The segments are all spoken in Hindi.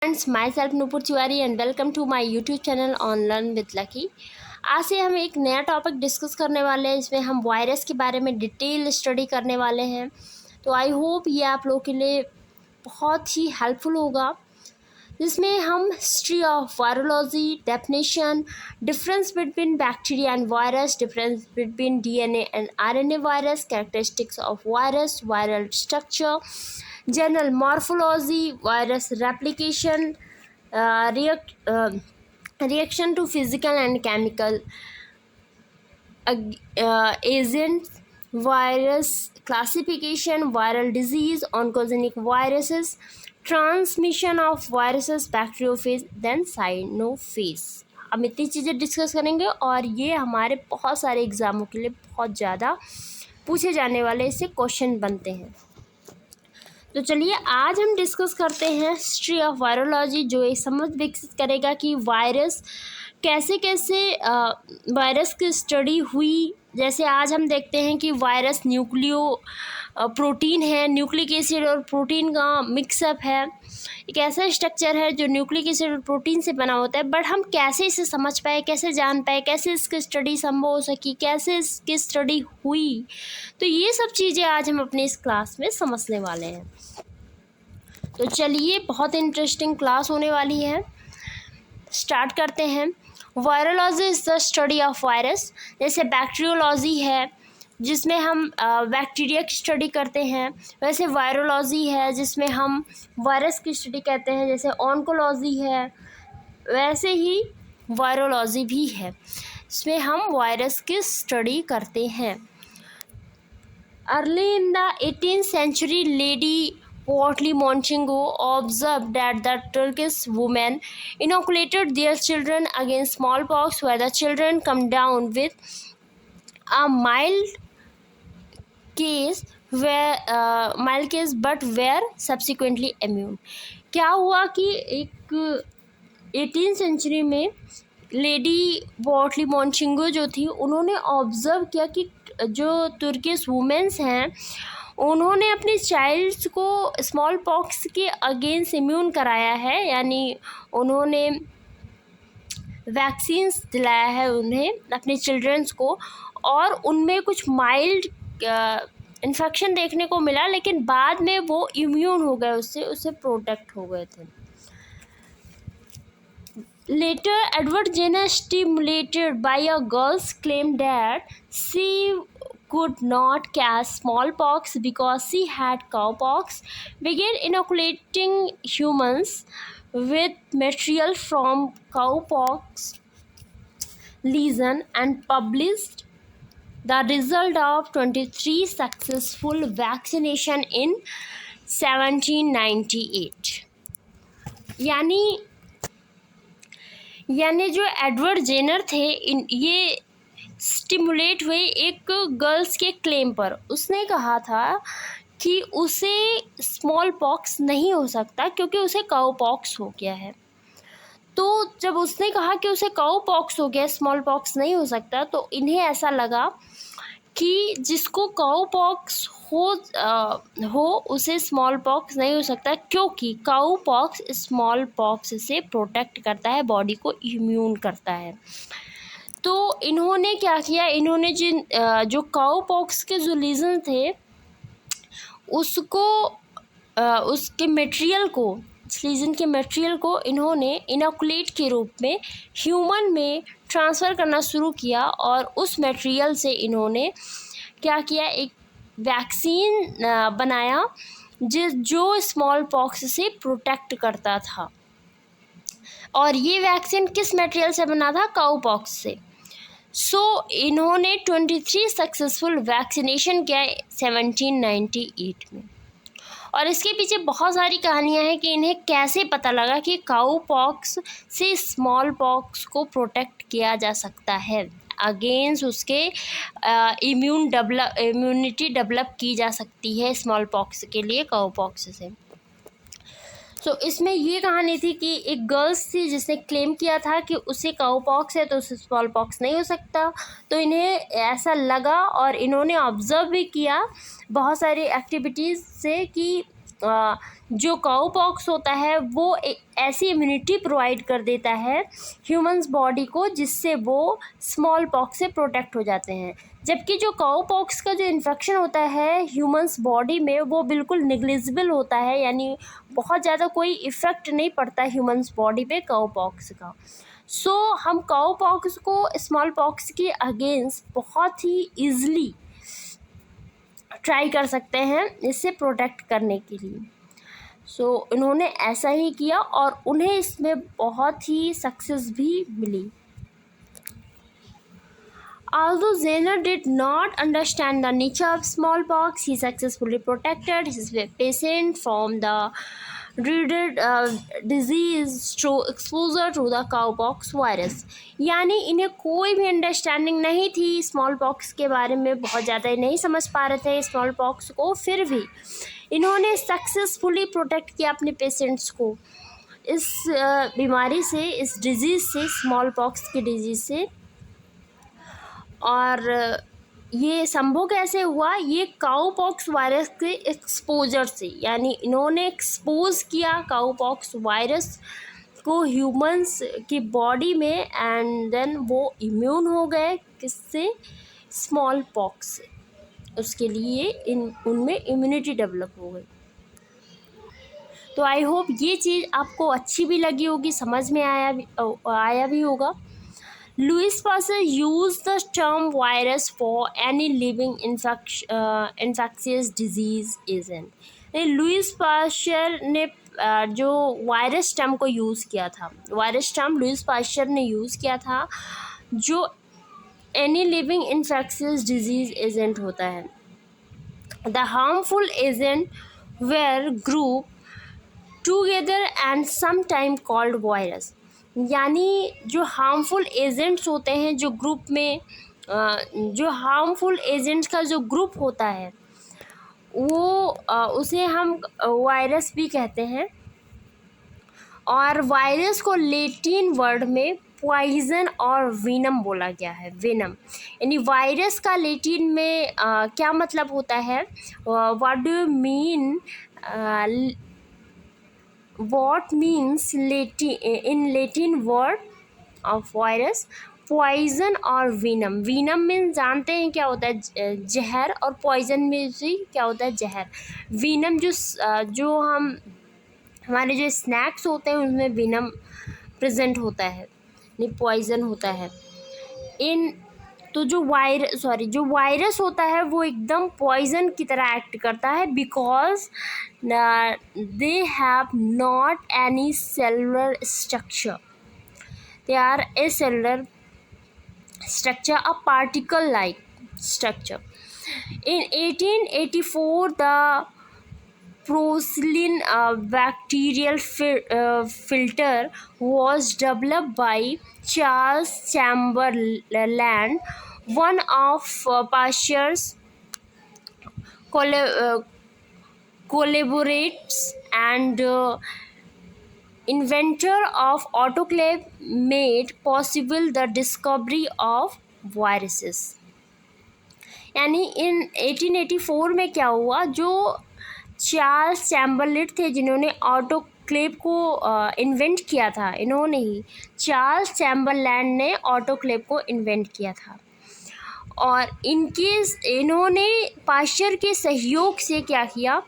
Friends, myself Nupur Tiwari and welcome to my YouTube channel on learn with Lucky. आज से हम एक नया टॉपिक डिस्कस करने वाले हैं। इसमें हम वायरस के बारे में डिटेल स्टडी करने वाले हैं। तो आई होप ये आप लोगों के लिए बहुत ही हेल्पफुल होगा, जिसमें हम history of virology, definition, difference between bacteria and virus, difference between DNA and RNA virus, characteristics of virus, viral structure, general morphology, virus replication, reaction to physical and chemical agents, virus classification, viral disease, oncogenic viruses, transmission of viruses, bacteriophage, then cyanophage। हम इतनी चीज़ें डिस्कस करेंगे और ये हमारे बहुत सारे एग्ज़ामों के लिए बहुत ज़्यादा पूछे जाने वाले इससे क्वेश्चन बनते हैं। तो चलिए आज हम डिस्कस करते हैं हिस्ट्री ऑफ वायरोलॉजी, जो ये समझ विकसित करेगा कि वायरस कैसे कैसे वायरस की स्टडी हुई। जैसे आज हम देखते हैं कि वायरस न्यूक्लियो प्रोटीन है, न्यूक्लिक एसिड और प्रोटीन का मिक्सअप है। एक ऐसा स्ट्रक्चर है जो न्यूक्लिक एसिड और प्रोटीन से बना होता है, बट हम कैसे इसे समझ पाए, कैसे जान पाए, कैसे इसकी स्टडी संभव हो सकी, कैसे इसकी स्टडी हुई, तो ये सब चीज़ें आज हम अपनी इस क्लास में समझने वाले हैं। तो चलिए, बहुत इंटरेस्टिंग क्लास होने वाली है, स्टार्ट करते हैं। Virology is the study of virus. जैसे बैक्टीरियोलॉजी है जिसमें हम बैक्टीरिया की स्टडी करते हैं, वैसे वायरोलॉजी है जिसमें हम वायरस की स्टडी करते हैं। जैसे ऑन्कोलॉजी है, वैसे ही वायरोलॉजी भी है, इसमें हम वायरस की स्टडी करते हैं। Early in the 18th century, Lady Wortley Montagu observed that the Turkish women inoculated their children against smallpox, where the children come down with a mild case but were subsequently immune। क्या हुआ कि एक 18th century में लेडी वॉटली मॉन्टेगू जो थी, उन्होंने ऑब्ज़र्व किया कि जो तुर्किश वुमेन्स हैं उन्होंने अपने चाइल्ड्स को स्मॉल पॉक्स के अगेंस्ट इम्यून कराया है, यानी उन्होंने वैक्सीन्स दिलाया है उन्हें, अपने चिल्ड्रंस को, और उनमें कुछ माइल्ड इन्फेक्शन देखने को मिला, लेकिन बाद में वो इम्यून हो गए, उससे प्रोटेक्ट हो गए थे। Later, Edward Jenner, stimulated by a girl's claim that she could not catch smallpox because she had cowpox, began inoculating humans with material from cowpox lesion and published the result of 23 successful vaccination in 1798। यानी जो एडवर्ड जेनर थे, ये स्टिमुलेट हुए एक गर्ल्स के क्लेम पर। उसने कहा था कि उसे स्मॉल पॉक्स नहीं हो सकता क्योंकि उसे काउ पॉक्स हो गया है। तो जब उसने कहा कि उसे काउ पॉक्स हो गया, स्मॉल पॉक्स नहीं हो सकता, तो इन्हें ऐसा लगा कि जिसको काउ पॉक्स हो उसे स्मॉल पॉक्स नहीं हो सकता, क्योंकि काउ पॉक्स स्मॉल पॉक्स से प्रोटेक्ट करता है, बॉडी को इम्यून करता है। तो इन्होंने क्या किया, इन्होंने जो काउ पॉक्स के जो लीजन थे उसको उसके मटेरियल को, लीजन के मटेरियल को इन्होंने इनोकुलेट के रूप में ह्यूमन में ट्रांसफ़र करना शुरू किया, और उस मटेरियल से इन्होंने क्या किया, एक वैक्सीन बनाया जो स्मॉल पॉक्स से प्रोटेक्ट करता था। और ये वैक्सीन किस मटेरियल से बना था? काउ पॉक्स से। इन्होंने 23 सक्सेसफुल वैक्सीनेशन किया 1798 में। और इसके पीछे बहुत सारी कहानियां हैं कि इन्हें कैसे पता लगा कि काउ पॉक्स से स्मॉल पॉक्स को प्रोटेक्ट किया जा सकता है, अगेंस्ट उसके इम्यूनिटी डेवलप की जा सकती है स्मॉल पॉक्स के लिए काउ पॉक्स से। इसमें ये कहानी थी कि एक गर्ल्स थी जिसने क्लेम किया था कि उसे काउ पॉक्स है तो उसे स्मॉल पॉक्स नहीं हो सकता। तो इन्हें ऐसा लगा और इन्होंने ऑब्ज़र्व भी किया बहुत सारी एक्टिविटीज़ से कि जो काउ पॉक्स होता है वो ऐसी इम्यूनिटी प्रोवाइड कर देता है ह्यूमंस बॉडी को जिससे वो स्मॉल पॉक्स से प्रोटेक्ट हो जाते हैं। जबकि जो काउ पॉक्स का जो इन्फेक्शन होता है ह्यूमंस बॉडी में वो बिल्कुल निग्लिजिबल होता है, यानी बहुत ज़्यादा कोई इफ़ेक्ट नहीं पड़ता ह्यूमंस बॉडी पे काउ पॉक्स का। सो हम काउ पॉक्स को स्मॉल पॉक्स के अगेंस्ट बहुत ही ईजिली ट्राई कर सकते हैं इससे प्रोटेक्ट करने के लिए। सो इन्होंने ऐसा ही किया और उन्हें इसमें बहुत ही सक्सेस भी मिली। Although Zener did not understand the nature of smallpox, he successfully protected his patient from the dreaded disease through exposure to the cowpox virus। यानी इन्हें कोई भी अंडरस्टैंडिंग नहीं थी स्मॉल पॉक्स के बारे में, बहुत ज़्यादा नहीं समझ पा रहे थे स्मॉल पॉक्स को, फिर भी इन्होंने सक्सेसफुली प्रोटेक्ट किया अपने पेशेंट्स को इस बीमारी से, इस डिज़ीज़ से, स्मॉल पॉक्स की डिज़ीज़ से। और ये संभव कैसे हुआ? ये काउ पॉक्स वायरस के एक्सपोजर से, यानी इन्होंने एक्सपोज किया काउ पॉक्स वायरस को ह्यूमंस की बॉडी में एंड देन वो इम्यून हो गए किससे? स्मॉल पॉक्स से। उसके लिए उनमें इम्यूनिटी डेवलप हो गई। तो आई होप ये चीज़ आपको अच्छी भी लगी होगी, समझ में आया भी होगा। Louis Pasteur used the term virus for any living infectious disease agent। Louis Pasteur ने जो वायरस टर्म को यूज़ किया था, वायरस टर्म लुइस पास्चर ने यूज़ किया था जो any living infectious disease agent होता है। The harmful agent were group together and sometime called virus. यानी जो हार्मफुल एजेंट्स होते हैं जो ग्रुप में, जो हार्मफुल एजेंट्स का जो ग्रुप होता है वो उसे हम वायरस भी कहते हैं। और वायरस को लैटिन वर्ड में पॉइजन और वेनम बोला गया है। वेनम यानी वायरस का लैटिन में क्या मतलब होता है? What do you mean? What means in Latin word of virus? Poison और वीनम। वीनम मीन्स जानते हैं क्या होता है? जहर। और पॉइजन में भी क्या होता है? जहर। वीनम जो हम हमारे जो स्नैक्स होते हैं उनमें वीनम प्रेजेंट होता है, नहीं पॉइजन होता है। तो जो वायरस होता है वो एकदम पॉइजन की तरह एक्ट करता है because they have not any cellular structure, they are a cellular structure, a particle like structure। In 1884 the Porcelain bacterial filter was developed by Charles Chamberlain, one of Pasteur's collaborators and inventor of autoclave, made possible the discovery of viruses। यानी इन 1884 में क्या हुआ? जो चार्ल्स चैम्बरलेन थे जिन्होंने ऑटोक्लेव को इन्वेंट किया था, इन्होंने ही, चार्ल्स चैम्बरलेन ने ऑटोक्लेव को इन्वेंट किया था। और इन्होंने पास्चर के सहयोग से क्या किया?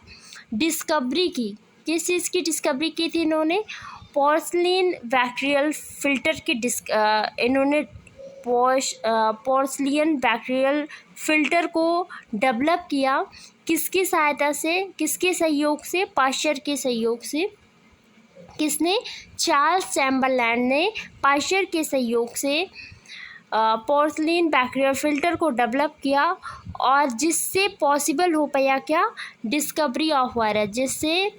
डिस्कवरी की। किस चीज़ की डिस्कवरी की थी इन्होंने? पोर्सलिन बैक्टीरियल फिल्टर की इन्होंने पोर्सलियन बैक्टीरियल फिल्टर को डेवलप किया। किसकी सहायता से? किसके सहयोग से? पास्चर के सहयोग से। किसने? चार्ल्स चैम्बरलैन ने पास्चर के सहयोग से पोर्सलिन बैक्टीरियल फिल्टर को डेवलप किया और जिससे पॉसिबल हो पाया क्या? डिस्कवरी ऑफ वायरस, जिससे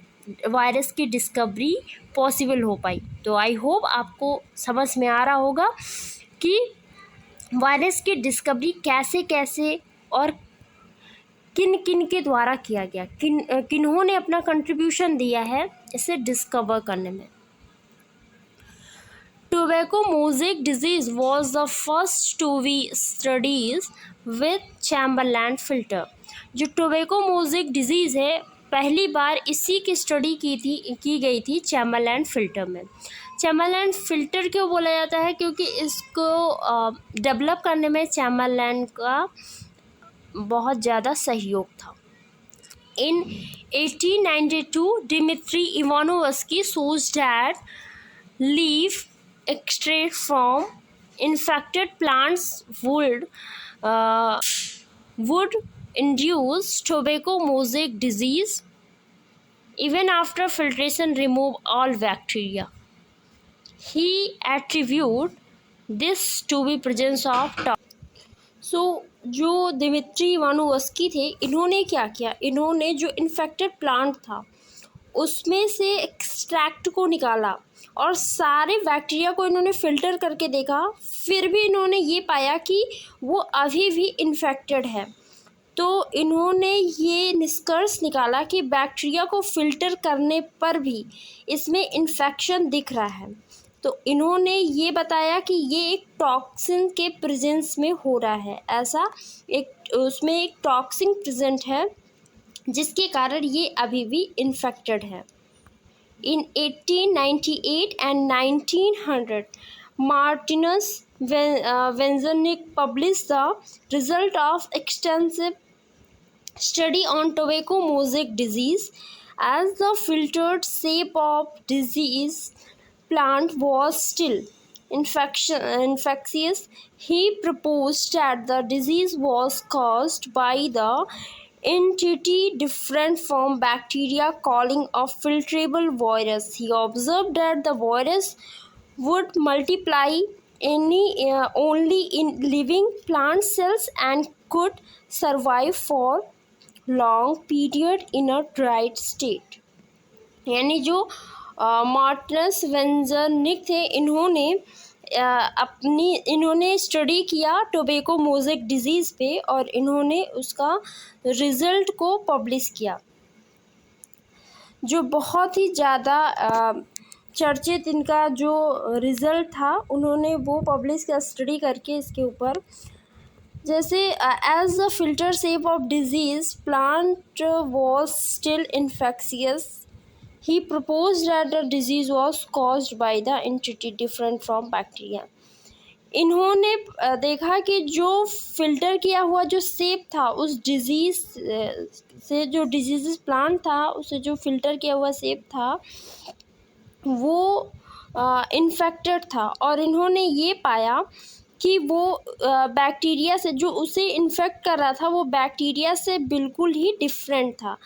वायरस की डिस्कवरी पॉसिबल हो पाई। तो आई होप आपको समझ में आ रहा होगा कि वायरस की डिस्कवरी कैसे कैसे और किन किन के द्वारा किया गया, किन्होंने अपना कंट्रीब्यूशन दिया है इसे डिस्कवर करने में। Tobacco mosaic disease was the first to be studied with Chamberlain filter। जो टोबैको मोज़ेक डिजीज़ है पहली बार इसी की स्टडी की गई थी चैमबरलैंड फ़िल्टर में। चैमबरलैंड फ़िल्टर क्यों बोला जाता है? क्योंकि इसको डेवलप करने में चैमबरलैंड का बहुत ज़्यादा सहयोग था। In 1892, Dmitry Ivanovsky shows that leaf extract from infected plants would induce tobacco mosaic disease even after filtration remove all bacteria. He attributed this to be presence of जो दिमित्री इवानोव्स्की थे, इन्होंने क्या किया, इन्होंने जो इन्फेक्टेड प्लांट था उसमें से एक्सट्रैक्ट को निकाला और सारे बैक्टीरिया को इन्होंने फ़िल्टर करके देखा, फिर भी इन्होंने ये पाया कि वो अभी भी इन्फेक्टेड है। तो इन्होंने ये निष्कर्ष निकाला कि बैक्टीरिया को फ़िल्टर करने पर भी इसमें इन्फेक्शन दिख रहा है। तो इन्होंने ये बताया कि ये एक टॉक्सिन के प्रेजेंस में हो रहा है, ऐसा उसमें एक टॉक्सिन प्रेजेंट है जिसके कारण ये अभी भी इन्फेक्टेड है। In 1898 and 1900 Martinus Beijerinck published the result of extensive study on tobacco mosaic disease as the filtered shape of disease plant was still infectious. He proposed that the disease was caused by the entity different from bacteria calling a filtrable virus. He observed that the virus would multiply only in living plant cells and could survive for long period in a dried state. यानी जो मार्टिनस वेंजरनिक थे, इन्होंने स्टडी किया टोबैको मोज़ेक डिजीज़ पे और इन्होंने उसका रिज़ल्ट को पब्लिश किया, जो बहुत ही ज़्यादा चर्चित इनका जो रिज़ल्ट था, उन्होंने वो पब्लिश किया स्टडी करके इसके ऊपर। जैसे as the filter shape of disease plant was still infectious, he proposed that the disease was caused by the entity different from bacteria. इन्होंने देखा कि जो फिल्टर किया हुआ जो शेप था उस डिजीज़ से, जो डिजीज़ प्लांट था उसे जो फिल्टर किया हुआ शेप था वो इन्फेक्टेड था, और इन्होंने ये पाया कि वो बैक्टीरिया से, जो उसे इन्फेक्ट कर रहा था वो बैक्टीरिया से बिल्कुल ही डिफरेंट था,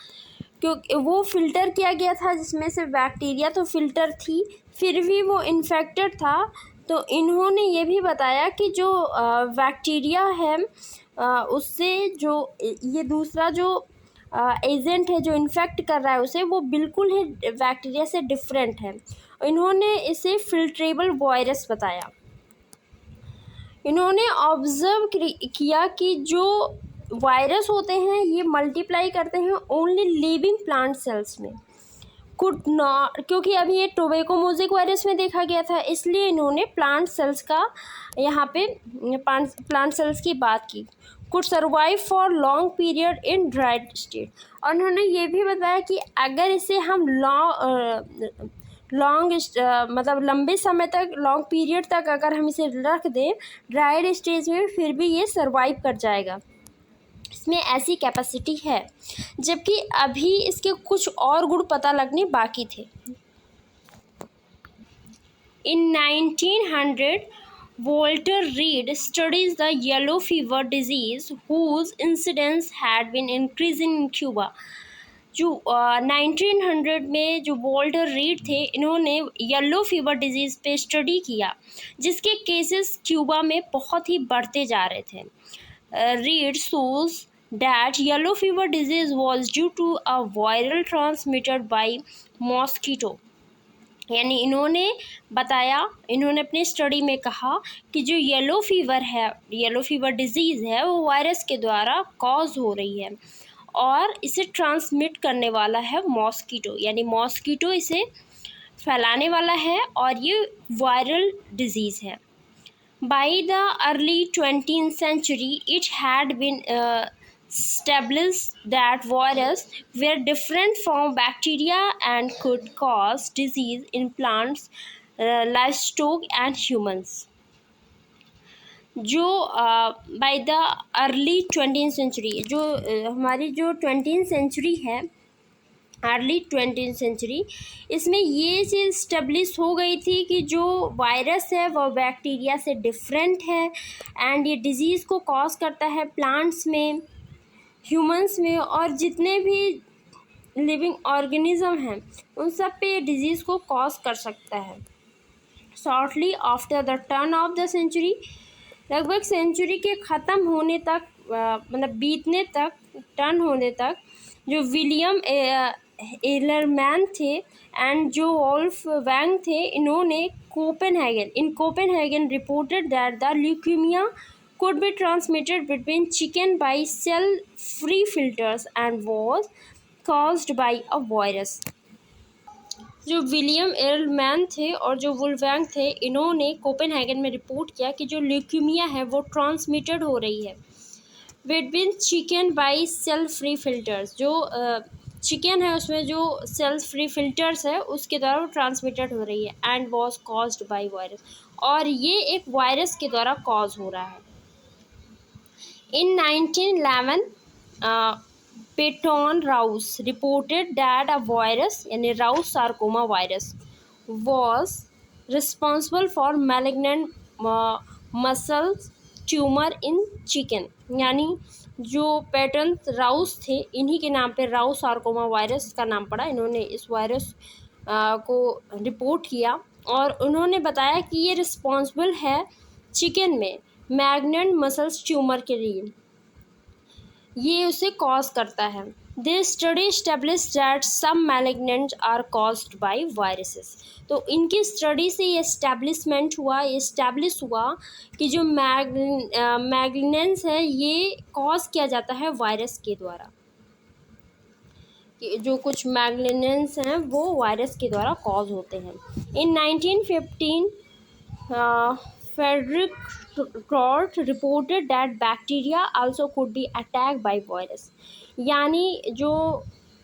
क्योंकि वो फ़िल्टर किया गया था जिसमें से बैक्टीरिया तो फ़िल्टर थी फिर भी वो इन्फेक्टेड था। तो इन्होंने ये भी बताया कि जो बैक्टीरिया है उससे जो ये दूसरा जो एजेंट है जो इन्फेक्ट कर रहा है उसे, वो बिल्कुल ही बैक्टीरिया से डिफरेंट है। इन्होंने इसे फिल्ट्रेबल वायरस बताया। इन्होंने ऑब्ज़र्व किया कि जो वायरस होते हैं ये मल्टीप्लाई करते हैं ओनली लिविंग प्लांट सेल्स में, कुड नॉट, क्योंकि अभी ये टोबैको मोज़ेक वायरस में देखा गया था, इसलिए इन्होंने प्लांट सेल्स का यहाँ पे प्लांट सेल्स की बात की। Could survive for long period in dried state, और उन्होंने ये भी बताया कि अगर इसे हम मतलब लंबे समय तक, लॉन्ग पीरियड तक अगर हम इसे रख दें ड्राइड स्टेज में, फिर भी ये सर्वाइव कर जाएगा, इसमें ऐसी कैपेसिटी है। जबकि अभी इसके कुछ और गुण पता लगने बाकी थे। In 1900 Walter Reed studies the yellow fever disease whose incidence had been increasing in Cuba. जो 1900 में जो वॉल्टर रीड थे, इन्होंने येलो फीवर डिजीज़ पे स्टडी किया जिसके केसेस क्यूबा में बहुत ही बढ़ते जा रहे थे। Reed shows that yellow fever disease was due to a viral transmitted by mosquito. यानी इन्होंने बताया, इन्होंने अपनी स्टडी में कहा कि जो येलो फीवर है, येलो फीवर डिजीज़ है, वो वायरस के द्वारा कॉज हो रही है और इसे ट्रांसमिट करने वाला है मॉस्कीटो, यानी मॉस्कीटो इसे फैलाने वाला है और ये वायरल डिजीज़ है। By the early 20th century, it had been established that viruses were different from bacteria and could cause disease in plants, livestock and humans. जो by the early 20th century, जो हमारी जो 20th सेंचुरी है, अर्ली 20th सेंचुरी, इसमें ये चीज़ स्टेब्लिश हो गई थी कि जो वायरस है वो बैक्टीरिया से डिफरेंट है एंड ये डिजीज़ को कॉज करता है प्लांट्स में, ह्यूमंस में, और जितने भी लिविंग ऑर्गेनिज्म हैं उन सब पे डिजीज़ को कॉज कर सकता है. Shortly after the turn of the century, लगभग सेंचुरी के ख़त्म होने तक, मतलब बीतने तक, टर्न होने तक, जो विलियम एलरमैन थे एंड जो वोल्फ वैंग थे, इन्होंने Copenhagen reported that the leukaemia could be transmitted between chicken by cell-free filters and was caused by a virus. जो विलियम एरलमैन थे और जो वुल्फगैंग थे, इन्होंने कोपेनहेगन में रिपोर्ट किया कि जो ल्यूकेमिया है वो ट्रांसमिटेड हो रही है between chicken by cell free filters. जो चिकन है उसमें जो सेल्स फ्री फिल्टर्स है उसके द्वारा वो ट्रांसमिटेड हो रही है and was caused by virus, और ये एक वायरस के द्वारा कॉज हो रहा है. In 1911, Peyton Rouse reported that a virus, यानी Rouse sarcoma virus, was responsible for malignant muscle tumor in chicken. यानी जो पैटर्न राउस थे, इन्हीं के नाम पे राउस सार्कोमा वायरस का नाम पड़ा. इन्होंने इस वायरस को रिपोर्ट किया और उन्होंने बताया कि ये रिस्पॉन्सिबल है चिकन में मैग्नेट मसल्स ट्यूमर के लिए, ये उसे कॉज करता है. This study established that some malignants are caused by viruses. तो इनकी स्टडी से ये एस्टेब्लिश हुआ कि जो मैग्नेंस है ये कॉज किया जाता है वायरस के द्वारा, कि जो कुछ मैग्नेंस हैं वो वायरस के द्वारा कॉज होते हैं. इन 1915 Frederick Trott reported that bacteria also could be attacked by virus. यानी जो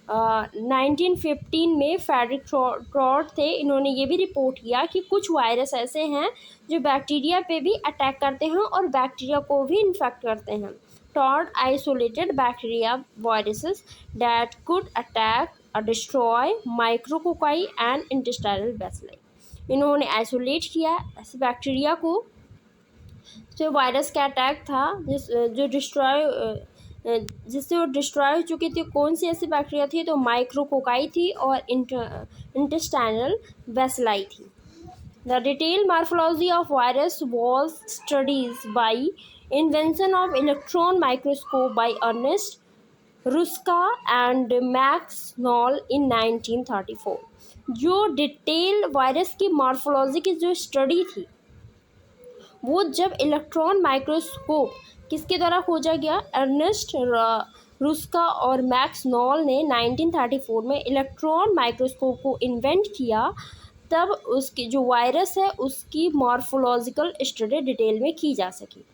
1915 में फेडरिक ट्रॉट थे, इन्होंने ये भी रिपोर्ट किया कि कुछ वायरस ऐसे हैं जो बैक्टीरिया पे भी अटैक करते हैं और बैक्टीरिया को भी इन्फेक्ट करते हैं. Trout isolated bacteria viruses that could attack और डिस्ट्रॉय माइक्रोकोकाई एंड इंटेस्टाइनल बैसिलाई. इन्होंने आइसोलेट किया ऐसे बैक्टीरिया को जो वायरस का अटैक था, जिससे वो डिस्ट्रॉय हो चुकी थी. कौन सी ऐसी बैक्टीरिया थी? तो माइक्रोकोकाई थी और इंटेस्टाइनल बैसिलाई थी. The detail morphology of virus was studies by invention of electron microscope by Ernest Ruska and Max Knoll in 1934. जो डिटेल वायरस की मॉर्फोलॉजी की जो स्टडी थी वो जब इलेक्ट्रॉन माइक्रोस्कोप किसके द्वारा खोजा गया, अर्नेस्ट रुस्का और मैक्स नॉल ने 1934 में इलेक्ट्रॉन माइक्रोस्कोप को इन्वेंट किया, तब उसकी जो वायरस है उसकी मॉर्फोलॉजिकल स्टडी डिटेल में की जा सकी.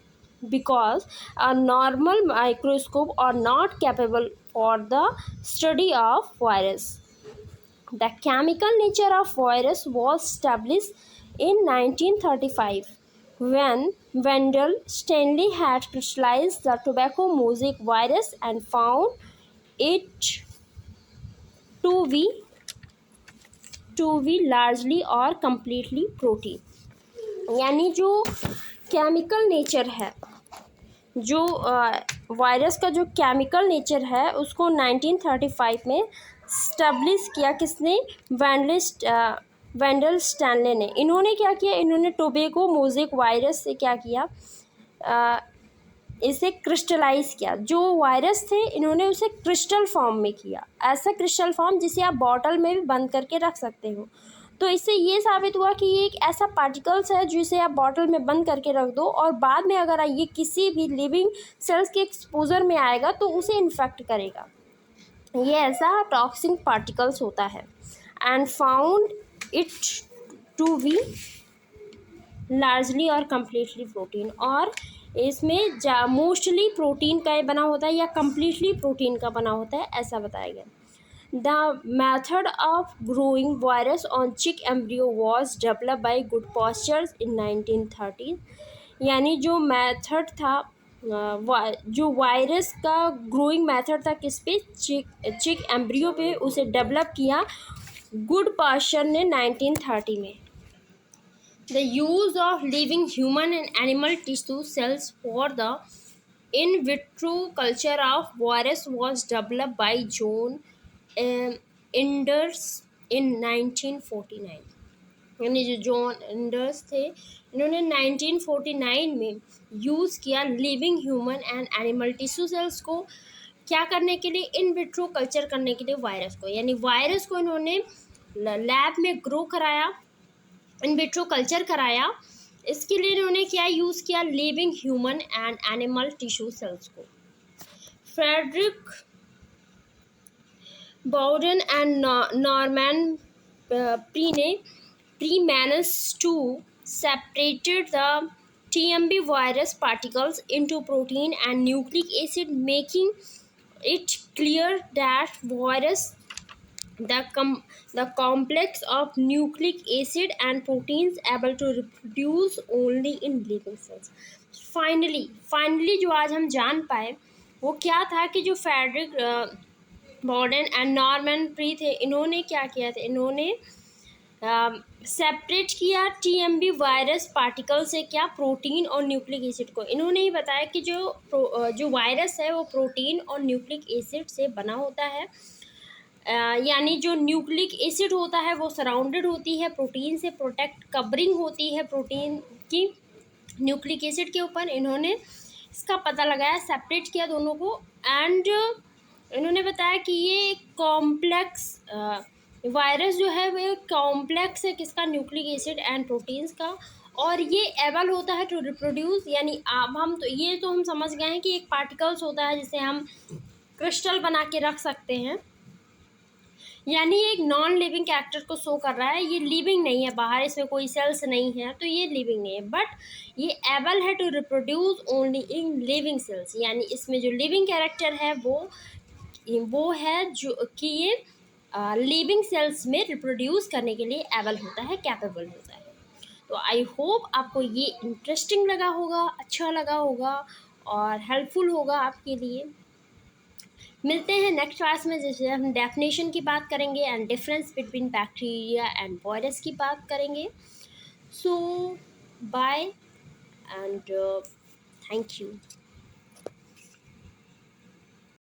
Because a normal microscope are not capable for the study of virus. The chemical nature of virus was established in 1935 when Wendell Stanley had crystallized the tobacco mosaic virus and found it to be largely or completely protein. यानी जो केमिकल नेचर है, जो वायरस का जो केमिकल नेचर है उसको 1935 में स्टैब्लिश किया. किसने? वेंडल स्टैनले ने. इन्होंने क्या किया? इन्होंने टोबैको मोज़ेक वायरस से क्या किया, इसे क्रिस्टलाइज किया. जो वायरस थे इन्होंने उसे क्रिस्टल फॉर्म में किया, ऐसा क्रिस्टल फॉर्म जिसे आप बॉटल में भी बंद करके रख सकते हो. तो इससे ये साबित हुआ कि ये एक ऐसा पार्टिकल्स है जिसे आप बॉटल में बंद करके रख दो और बाद में अगर ये किसी भी लिविंग सेल्स के एक्सपोजर में आएगा तो उसे इन्फेक्ट करेगा. ये ऐसा टॉक्सिक पार्टिकल्स होता है. And found it to be largely और कम्प्लीटली प्रोटीन. और इसमें मोस्टली प्रोटीन का बना होता है या कम्प्लीटली प्रोटीन का बना होता है, ऐसा बताया गया। The method of growing virus on chick embryo was develop by Goodpastures in 1930। यानी जो मेथड था जो वायरस का ग्रोइंग मेथड था किस पे, चिक एम्ब्रियो पे, उसे डेवलप किया गुड पॉस्चर ने 1930 में। The use of living human and animal tissue cells for the in vitro culture of virus was developed by John Enders in 1949। यानी जो जॉन एंडर्स थे, इन्होंने 1949 में यूज़ किया living human and animal tissue cells को, क्या करने के लिए, इन विट्रो कल्चर करने के लिए वायरस को। यानी वायरस को इन्होंने लैब में ग्रो कराया, इन विट्रो कल्चर कराया। इसके लिए इन्होंने क्या यूज़ किया, living human and animal tissue cells को। Frederick Bawden and Norman Premanus too separated the TMB virus particles into protein and nucleic acid, making it clear that virus the complex of nucleic acid and proteins able to reproduce only in living cells। Finally जो आज हम जान पाए वो क्या था कि जो Frederick Bawden and Norman Pirie थे, इन्होंने क्या किया था, इन्होंने सेपरेट किया टीएमबी वायरस पार्टिकल से क्या, प्रोटीन और न्यूक्लिक एसिड को। इन्होंने ही बताया कि जो वायरस है वो प्रोटीन और न्यूक्लिक एसिड से बना होता है। यानी जो न्यूक्लिक एसिड होता है वो सराउंडेड होती है प्रोटीन से, प्रोटेक्ट कवरिंग होती है प्रोटीन की न्यूक्लिक एसिड के ऊपर। इन्होंने इसका पता लगाया, सेपरेट किया दोनों को, एंड इन्होंने बताया कि ये कॉम्प्लेक्स वायरस जो है वो कॉम्प्लेक्स है किसका, न्यूक्लिक एसिड एंड प्रोटीन्स का, और ये एबल होता है टू रिप्रोड्यूस। यानी अब हम तो ये तो हम समझ गए हैं कि एक पार्टिकल्स होता है जिसे हम क्रिस्टल बना के रख सकते हैं, यानी एक नॉन लिविंग कैरेक्टर को शो कर रहा है। ये लिविंग नहीं है, बाहर इसमें कोई सेल्स नहीं है तो ये लिविंग नहीं है, बट ये एबल है to reproduce only in living cells. यानी इसमें जो लिविंग कैरेक्टर है वो है जो कि ये लिविंग सेल्स में रिप्रोड्यूस करने के लिए एबल होता है, कैपेबल होता है। तो आई होप आपको ये इंटरेस्टिंग लगा होगा, अच्छा लगा होगा और हेल्पफुल होगा आपके लिए। मिलते हैं नेक्स्ट क्लास में, जिससे हम डेफिनेशन की बात करेंगे and difference between bacteria and virus की बात करेंगे। सो बाय एंड थैंक यू।